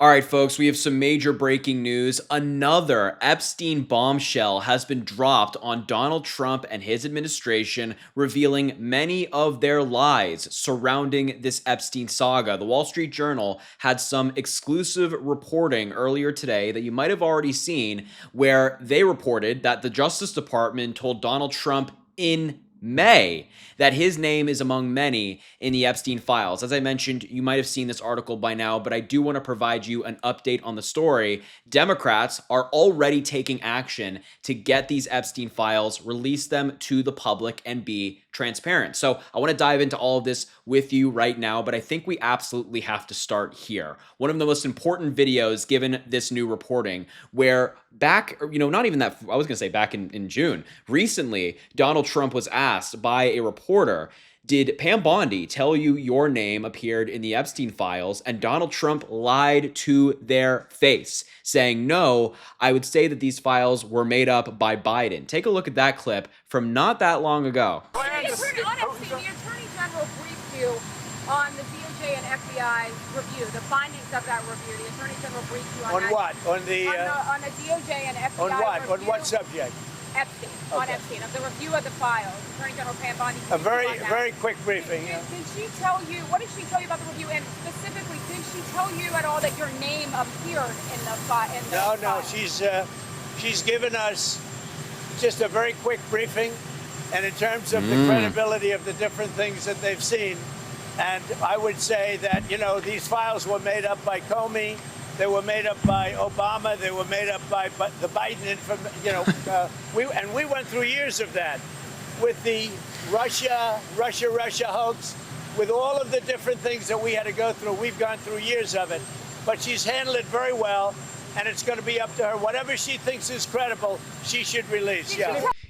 All right, folks, we have some major breaking news. Another Epstein bombshell has been dropped on Donald Trump and his administration, revealing many of their lies surrounding this Epstein saga. The Wall Street Journal had some exclusive reporting earlier today that you might have already seen, where they reported that the Justice Department told Donald Trump in May that his name is among many in the Epstein files. As I mentioned, you might have seen this article by now, but I do want to provide you an update on the story. Democrats are already taking action to get these Epstein files, release them to the public, and be transparent. So I want to dive into all of this with you right now, but I think we absolutely have to start here. One of the most important videos given this new reporting, where back, not even that, I was going to say back in June, recently, Donald Trump was asked by a reporter, did Pam Bondi tell you your name appeared in the Epstein files? And Donald Trump lied to their face, saying, no, I would say that these files were made up by Biden. Take a look at that clip from not that long ago. The Attorney General briefed you on the DOJ and FBI review, the findings of that review. The Attorney General briefed you on that. What? On the DOJ and FBI on what? review. On what subject? Epstein. Okay. On Epstein, of the review of the files. Attorney General Pam Bondi. A very quick briefing. Did she tell you? What did she tell you about the review? And specifically, did she tell you at all that your name appeared in the file? No. She's given us just a very quick briefing, and in terms of the credibility of the different things that they've seen, and I would say that these files were made up by Comey. They were made up by Obama. They were made up by the Biden we went through years of that with the Russia hoax, with all of the different things that we had to go through. We've gone through years of it, but she's handled it very well, and it's going to be up to her. Whatever she thinks is credible, she should release.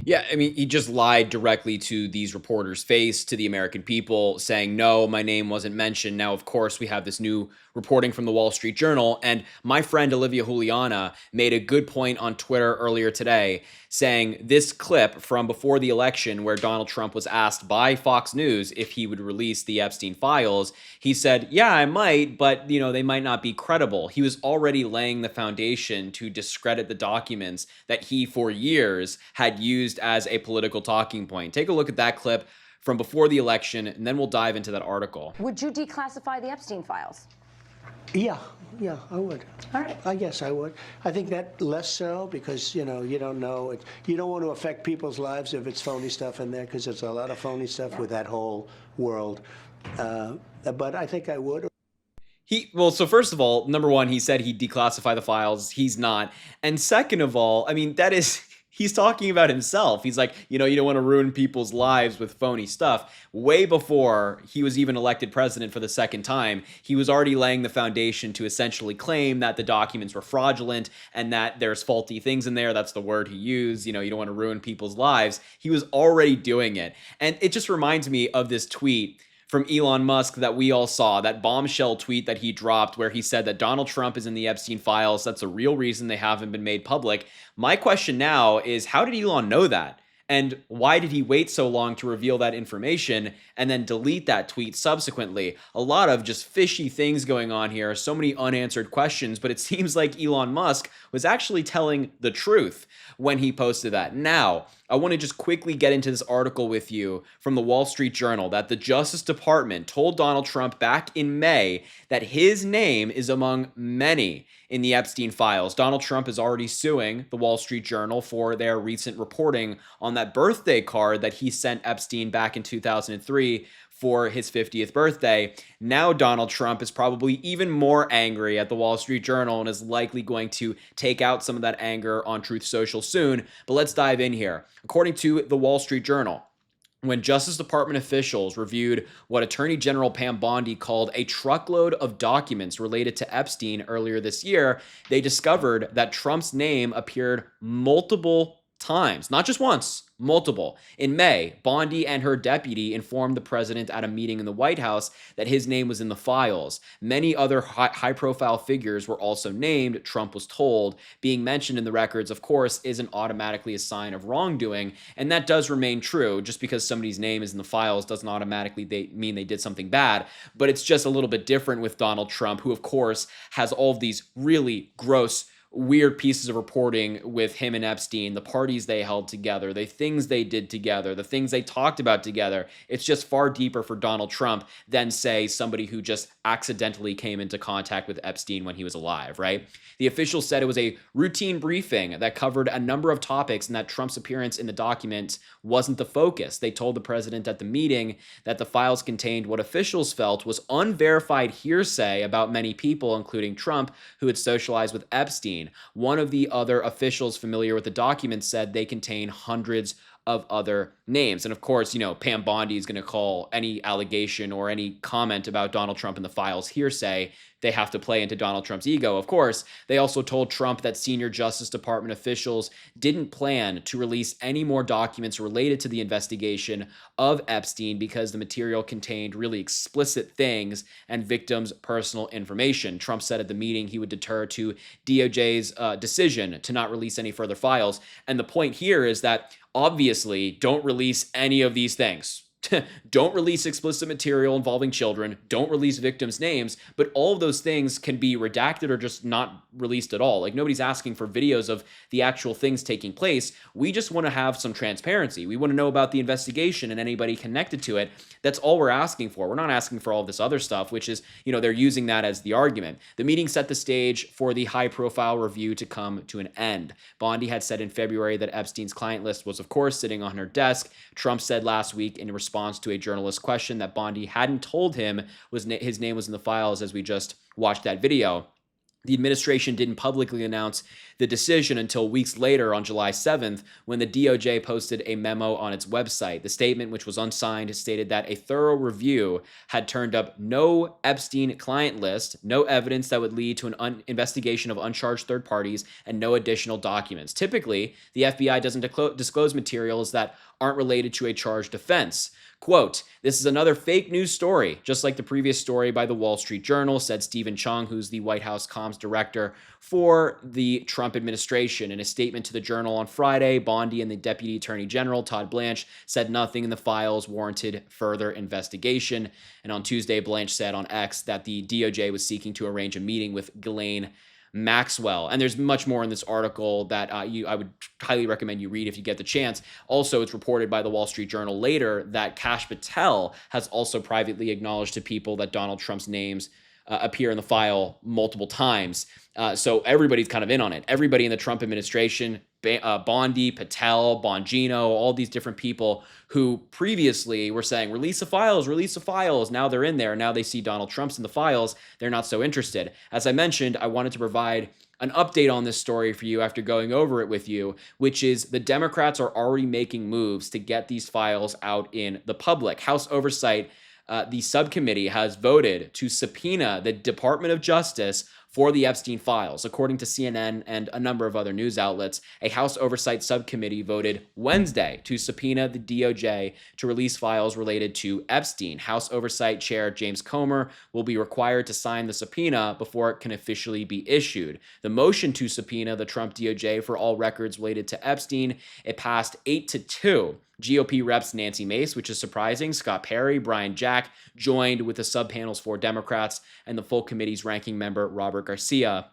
Yeah, I mean, he just lied directly to these reporters' face, to the American people, saying, no, my name wasn't mentioned. Now, of course, we have this new reporting from the Wall Street Journal, and my friend Olivia Juliana made a good point on Twitter earlier today, saying this clip from before the election where Donald Trump was asked by Fox News if he would release the Epstein files, he said, yeah, I might, but, they might not be credible. He was already laying the foundation to discredit the documents that he, for years, had used as a political talking point. Take a look at that clip from before the election, and then we'll dive into that article. Would you declassify the Epstein files? Yeah, I would. All right. I guess I would. I think that less so because, you don't know. You don't want to affect people's lives if it's phony stuff in there, because there's a lot of phony stuff with that whole world. But I think I would. So first of all, number one, he said he'd declassify the files. He's not. And second of all, I mean, he's talking about himself. He's like, you don't want to ruin people's lives with phony stuff. Way before he was even elected president for the second time, he was already laying the foundation to essentially claim that the documents were fraudulent and that there's faulty things in there. That's the word he used. You don't want to ruin people's lives. He was already doing it. And it just reminds me of this tweet from Elon Musk that we all saw, that bombshell tweet that he dropped where he said that Donald Trump is in the Epstein files. That's a real reason they haven't been made public. My question now is, how did Elon know that? And why did he wait so long to reveal that information and then delete that tweet subsequently? A lot of just fishy things going on here, so many unanswered questions, but it seems like Elon Musk was actually telling the truth when he posted that. Now, I want to just quickly get into this article with you from the Wall Street Journal that the Justice Department told Donald Trump back in May that his name is among many in the Epstein files. Donald Trump is already suing the Wall Street Journal for their recent reporting on that birthday card that he sent Epstein back in 2003 for his 50th birthday. Now Donald Trump is probably even more angry at the Wall Street Journal and is likely going to take out some of that anger on Truth Social soon. But let's dive in here. According to the Wall Street Journal, when Justice Department officials reviewed what Attorney General Pam Bondi called a truckload of documents related to Epstein earlier this year, they discovered that Trump's name appeared multiple times, not just once, multiple. In May, Bondi and her deputy informed the president at a meeting in the White House that his name was in the files. Many other high-profile figures were also named, Trump was told. Being mentioned in the records, of course, isn't automatically a sign of wrongdoing, and that does remain true. Just because somebody's name is in the files doesn't automatically mean they did something bad, but it's just a little bit different with Donald Trump, who, of course, has all of these really gross, weird pieces of reporting with him and Epstein, the parties they held together, the things they did together, the things they talked about together. It's just far deeper for Donald Trump than, say, somebody who just accidentally came into contact with Epstein when he was alive, right? The officials said it was a routine briefing that covered a number of topics and that Trump's appearance in the document wasn't the focus. They told the president at the meeting that the files contained what officials felt was unverified hearsay about many people, including Trump, who had socialized with Epstein. One of the other officials familiar with the documents said they contain hundreds of other names. And of course, Pam Bondi is going to call any allegation or any comment about Donald Trump in the files hearsay. They have to play into Donald Trump's ego, of course. They also told Trump that senior Justice Department officials didn't plan to release any more documents related to the investigation of Epstein because the material contained really explicit things and victims' personal information. Trump said at the meeting he would defer to DOJ's decision to not release any further files. And the point here is that obviously don't release any of these things. Don't release explicit material involving children. Don't release victims' names. But all of those things can be redacted or just not released at all. Like, nobody's asking for videos of the actual things taking place. We just want to have some transparency. We want to know about the investigation and anybody connected to it. That's all we're asking for. We're not asking for all this other stuff, which is, they're using that as the argument. The meeting set the stage for the high-profile review to come to an end. Bondi had said in February that Epstein's client list was, of course, sitting on her desk. Trump said last week in response to a journalist's question that Bondi hadn't told him his name was in the files, as we just watched that video. The administration didn't publicly announce the decision until weeks later on July 7th, when the DOJ posted a memo on its website. The statement, which was unsigned, stated that a thorough review had turned up no Epstein client list, no evidence that would lead to an investigation of uncharged third parties, and no additional documents. Typically, the FBI doesn't disclose materials that aren't related to a charged offense. Quote, "This is another fake news story, just like the previous story by the Wall Street Journal," said Stephen Chung, who's the White House comms director for the Trump administration. In a statement to the Journal on Friday, Bondi and the Deputy Attorney General, Todd Blanche, said nothing in the files warranted further investigation. And on Tuesday, Blanche said on X that the DOJ was seeking to arrange a meeting with Ghislaine Maxwell. And there's much more in this article that I would highly recommend you read if you get the chance. Also, it's reported by the Wall Street Journal later that Kash Patel has also privately acknowledged to people that Donald Trump's names appear in the file multiple times. So everybody's kind of in on it. Everybody in the Trump administration, Bondi, Patel, Bongino, all these different people who previously were saying, release the files, release the files. Now they're in there. Now they see Donald Trump's in the files. They're not so interested. As I mentioned, I wanted to provide an update on this story for you after going over it with you, which is the Democrats are already making moves to get these files out in the public. House Oversight, the subcommittee, has voted to subpoena the Department of Justice for the Epstein files. According to CNN and a number of other news outlets, a House Oversight Subcommittee voted Wednesday to subpoena the DOJ to release files related to Epstein. House Oversight Chair James Comer will be required to sign the subpoena before it can officially be issued. The motion to subpoena the Trump DOJ for all records related to Epstein, it passed 8-2. GOP reps Nancy Mace, which is surprising, Scott Perry, Brian Jack joined with the subpanel's 4 Democrats and the full committee's ranking member Robert Garcia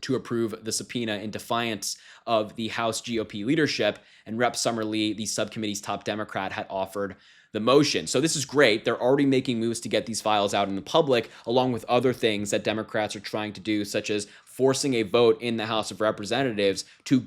to approve the subpoena in defiance of the House GOP leadership, and Rep. Summer Lee, the subcommittee's top Democrat, had offered the motion. So this is great. They're already making moves to get these files out in the public, along with other things that Democrats are trying to do, such as forcing a vote in the House of Representatives to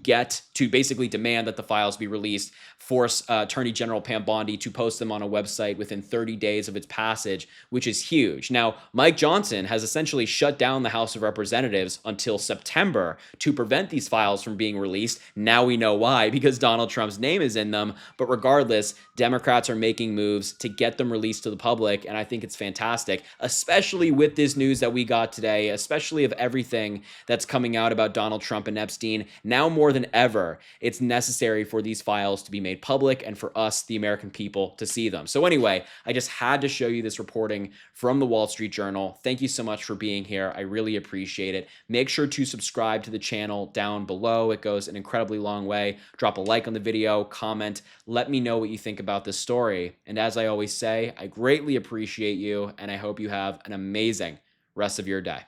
basically demand that the files be released, force Attorney General Pam Bondi to post them on a website within 30 days of its passage, which is huge. Now, Mike Johnson has essentially shut down the House of Representatives until September to prevent these files from being released. Now we know why, because Donald Trump's name is in them. But regardless, Democrats are making moves to get them released to the public, and I think it's fantastic, especially with this news that we got today, especially of everything that's coming out about Donald Trump and Epstein. Now more than ever, it's necessary for these files to be made public and for us, the American people, to see them. So anyway, I just had to show you this reporting from the Wall Street Journal. Thank you so much for being here. I really appreciate it. Make sure to subscribe to the channel down below. It goes an incredibly long way. Drop a like on the video, comment, let me know what you think about this story. And as I always say, I greatly appreciate you, and I hope you have an amazing rest of your day.